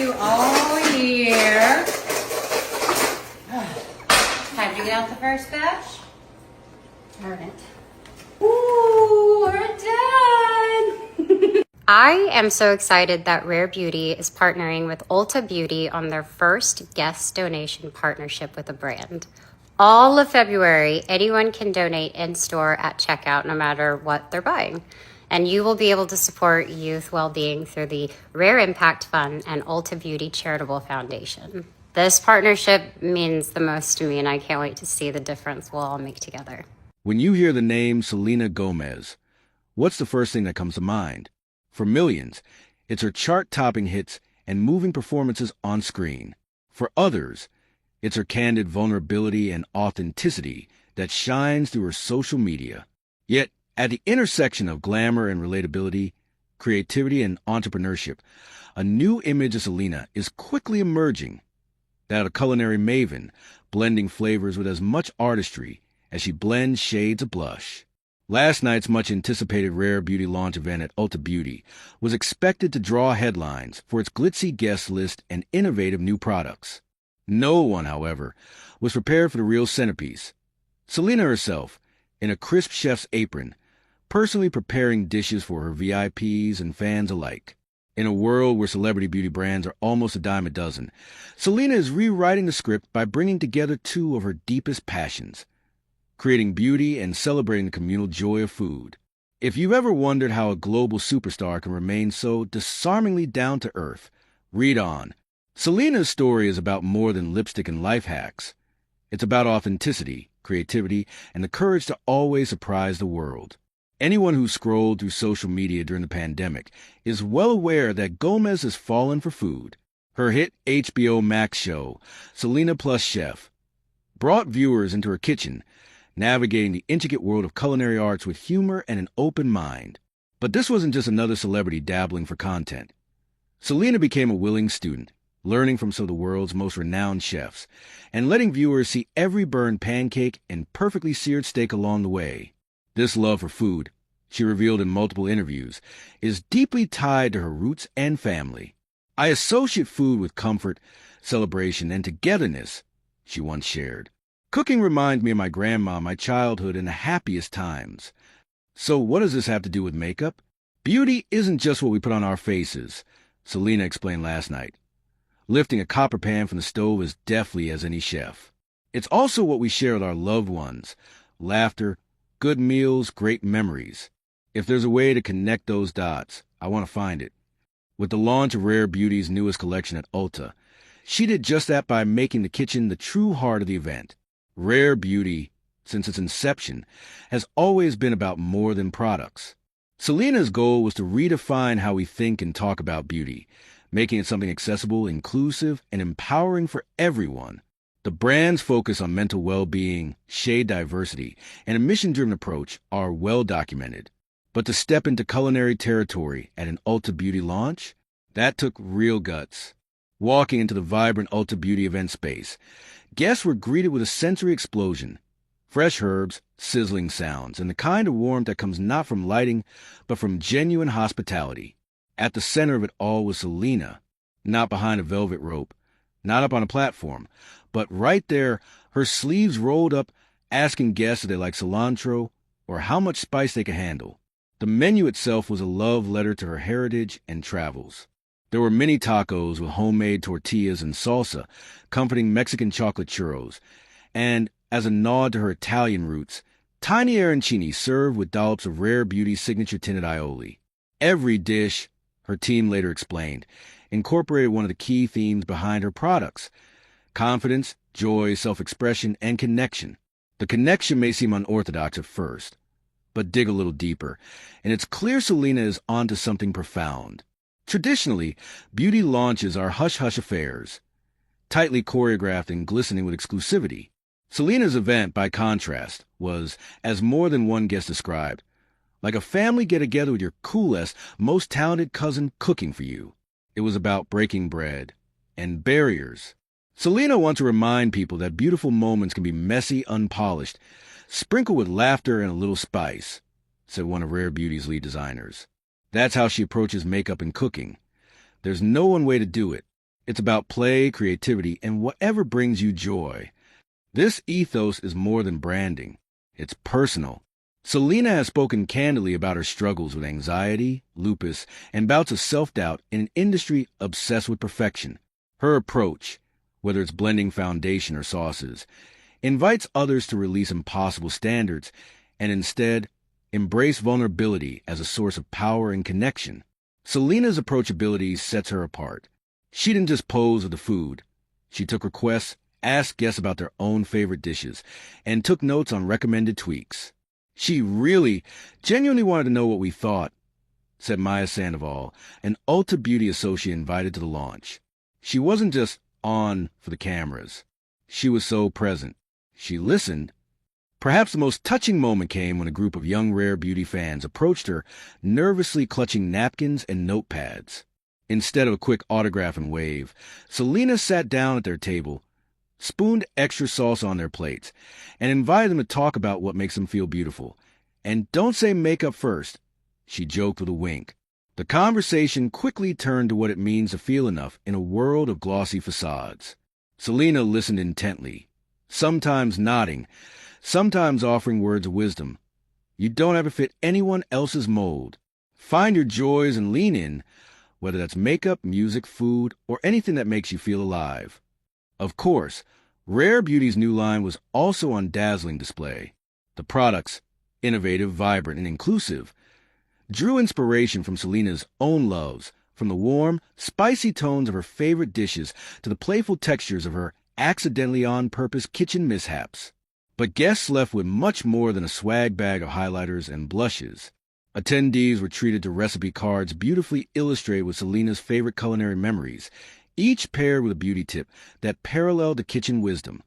you all year. Time to get out the first batch. Darn it. Ooh, we're done. I am so excited that Rare Beauty is partnering with Ulta Beauty on their first guest donation partnership with a brand. All of February, anyone can donate in-store at checkout no matter what they're buying. And you will be able to support youth well-being through the Rare Impact Fund and Ulta Beauty Charitable Foundation. This partnership means the most to me, and I can't wait to see the difference we'll all make together. When you hear the name Selena Gomez, what's the first thing that comes to mind? For millions, it's her chart-topping hits and moving performances on screen. For others, it's her candid vulnerability and authenticity that shines through her social media. Yet, at the intersection of glamour and relatability, creativity and entrepreneurship, a new image of Selena is quickly emerging. That of a culinary maven, blending flavors with as much artistry as she blends shades of blush. Last night's much-anticipated Rare Beauty launch event at Ulta Beauty was expected to draw headlines for its glitzy guest list and innovative new products. No one, however, was prepared for the real centerpiece. Selena herself, in a crisp chef's apron, personally preparing dishes for her VIPs and fans alike. In a world where celebrity beauty brands are almost a dime a dozen, Selena is rewriting the script by bringing together two of her deepest passions, creating beauty and celebrating the communal joy of food. If you've ever wondered how a global superstar can remain so disarmingly down-to-earth, read on. Selena's story is about more than lipstick and life hacks. It's about authenticity, creativity, and the courage to always surprise the world. Anyone who scrolled through social media during the pandemic is well aware that Gomez has fallen for food. Her hit HBO Max show, Selena Plus Chef, brought viewers into her kitchen, navigating the intricate world of culinary arts with humor and an open mind. But this wasn't just another celebrity dabbling for content. Selena became a willing student, learning from some of the world's most renowned chefs, and letting viewers see every burned pancake and perfectly seared steak along the way. This love for food, she revealed in multiple interviews, is deeply tied to her roots and family. I associate food with comfort, celebration, and togetherness, she once shared. Cooking reminds me of my grandma, my childhood, and the happiest times. So what does this have to do with makeup? Beauty isn't just what we put on our faces, Selena explained last night. Lifting a copper pan from the stove as deftly as any chef. It's also what we share with our loved ones. Laughter, good meals, great memories. If there's a way to connect those dots, I want to find it. With the launch of Rare Beauty's newest collection at Ulta, she did just that by making the kitchen the true heart of the event. Rare Beauty, since its inception, has always been about more than products. Selena's goal was to redefine how we think and talk about beauty, making it something accessible, inclusive, and empowering for everyone. The brand's focus on mental well-being, shade diversity, and a mission-driven approach are well documented. But to step into culinary territory at an Ulta Beauty launch, that took real guts. Walking into the vibrant Ulta Beauty event space, guests were greeted with a sensory explosion. Fresh herbs, sizzling sounds, and the kind of warmth that comes not from lighting, but from genuine hospitality. At the center of it all was Selena, not behind a velvet rope, not up on a platform, but right there, her sleeves rolled up, asking guests if they like cilantro or how much spice they could handle. The menu itself was a love letter to her heritage and travels. There were many tacos with homemade tortillas and salsa, comforting Mexican chocolate churros, and, as a nod to her Italian roots, tiny arancini served with dollops of Rare Beauty's signature tinted aioli. Every dish, her team later explained, incorporated one of the key themes behind her products: confidence, joy, self-expression, and connection. The connection may seem unorthodox at first, but dig a little deeper, and it's clear Selena is onto something profound. Traditionally, beauty launches are hush-hush affairs, tightly choreographed and glistening with exclusivity. Selena's event, by contrast, was, as more than one guest described, like a family get-together with your coolest, most talented cousin cooking for you. It was about breaking bread and barriers. Selena wants to remind people that beautiful moments can be messy, unpolished, sprinkled with laughter and a little spice, said one of Rare Beauty's lead designers. That's how she approaches makeup and cooking. There's no one way to do it. It's about play, creativity, and whatever brings you joy. This ethos is more than branding. It's personal. Selena has spoken candidly about her struggles with anxiety, lupus, and bouts of self-doubt in an industry obsessed with perfection. Her approach, whether it's blending foundation or sauces, invites others to release impossible standards and instead embrace vulnerability as a source of power and connection. Selena's approachability sets her apart. She didn't just pose with the food. She took requests, asked guests about their own favorite dishes, and took notes on recommended tweaks. She really, genuinely wanted to know what we thought, said Maya Sandoval, an Ulta Beauty associate invited to the launch. She wasn't just on for the cameras. She was so present. She listened. Perhaps the most touching moment came when a group of young Rare Beauty fans approached her, nervously clutching napkins and notepads. Instead of a quick autograph and wave, Selena sat down at their table, spooned extra salsa on their plates, and invited them to talk about what makes them feel beautiful. And don't say makeup first, she joked with a wink. The conversation quickly turned to what it means to feel enough in a world of glossy facades. Selena listened intently, sometimes nodding, sometimes offering words of wisdom. You don't have to fit anyone else's mold. Find your joys and lean in, whether that's makeup, music, food, or anything that makes you feel alive. Of course, Rare Beauty's new line was also on dazzling display. The products, innovative, vibrant, and inclusive, drew inspiration from Selena's own loves, from the warm, spicy tones of her favorite dishes to the playful textures of her accidentally on-purpose kitchen mishaps. But guests left with much more than a swag bag of highlighters and blushes. Attendees were treated to recipe cards beautifully illustrated with Selena's favorite culinary memories, each paired with a beauty tip that paralleled the kitchen wisdom.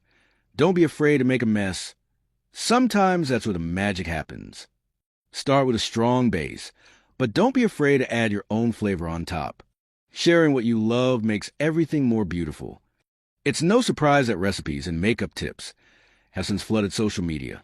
Don't be afraid to make a mess. Sometimes that's where the magic happens. Start with a strong base, but don't be afraid to add your own flavor on top. Sharing what you love makes everything more beautiful. It's no surprise that recipes and makeup tips have since flooded social media,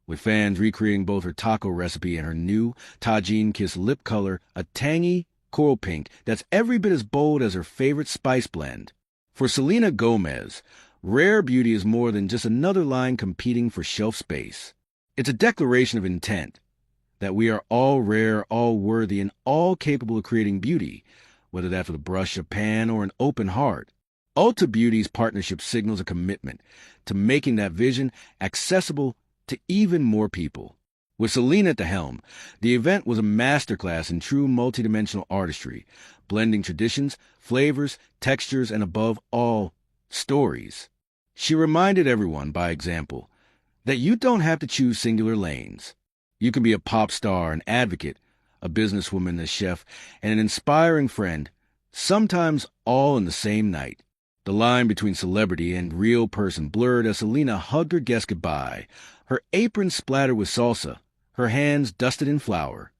with fans recreating both her taco recipe and her new Tajin Kiss lip color, a tangy coral pink that's every bit as bold as her favorite spice blend. For Selena Gomez, Rare Beauty is more than just another line competing for shelf space. It's a declaration of intent, that we are all rare, all worthy, and all capable of creating beauty, whether that's with a brush, a pan, or an open heart. Ulta Beauty's partnership signals a commitment to making that vision accessible to even more people. With Selena at the helm, the event was a masterclass in true multidimensional artistry, blending traditions, flavors, textures, and above all, stories. She reminded everyone, by example, that you don't have to choose singular lanes. You can be a pop star, an advocate, a businesswoman, a chef, and an inspiring friend, sometimes all in the same night. The line between celebrity and real person blurred as Selena hugged her guest goodbye, her apron splattered with salsa, her hands dusted in flour.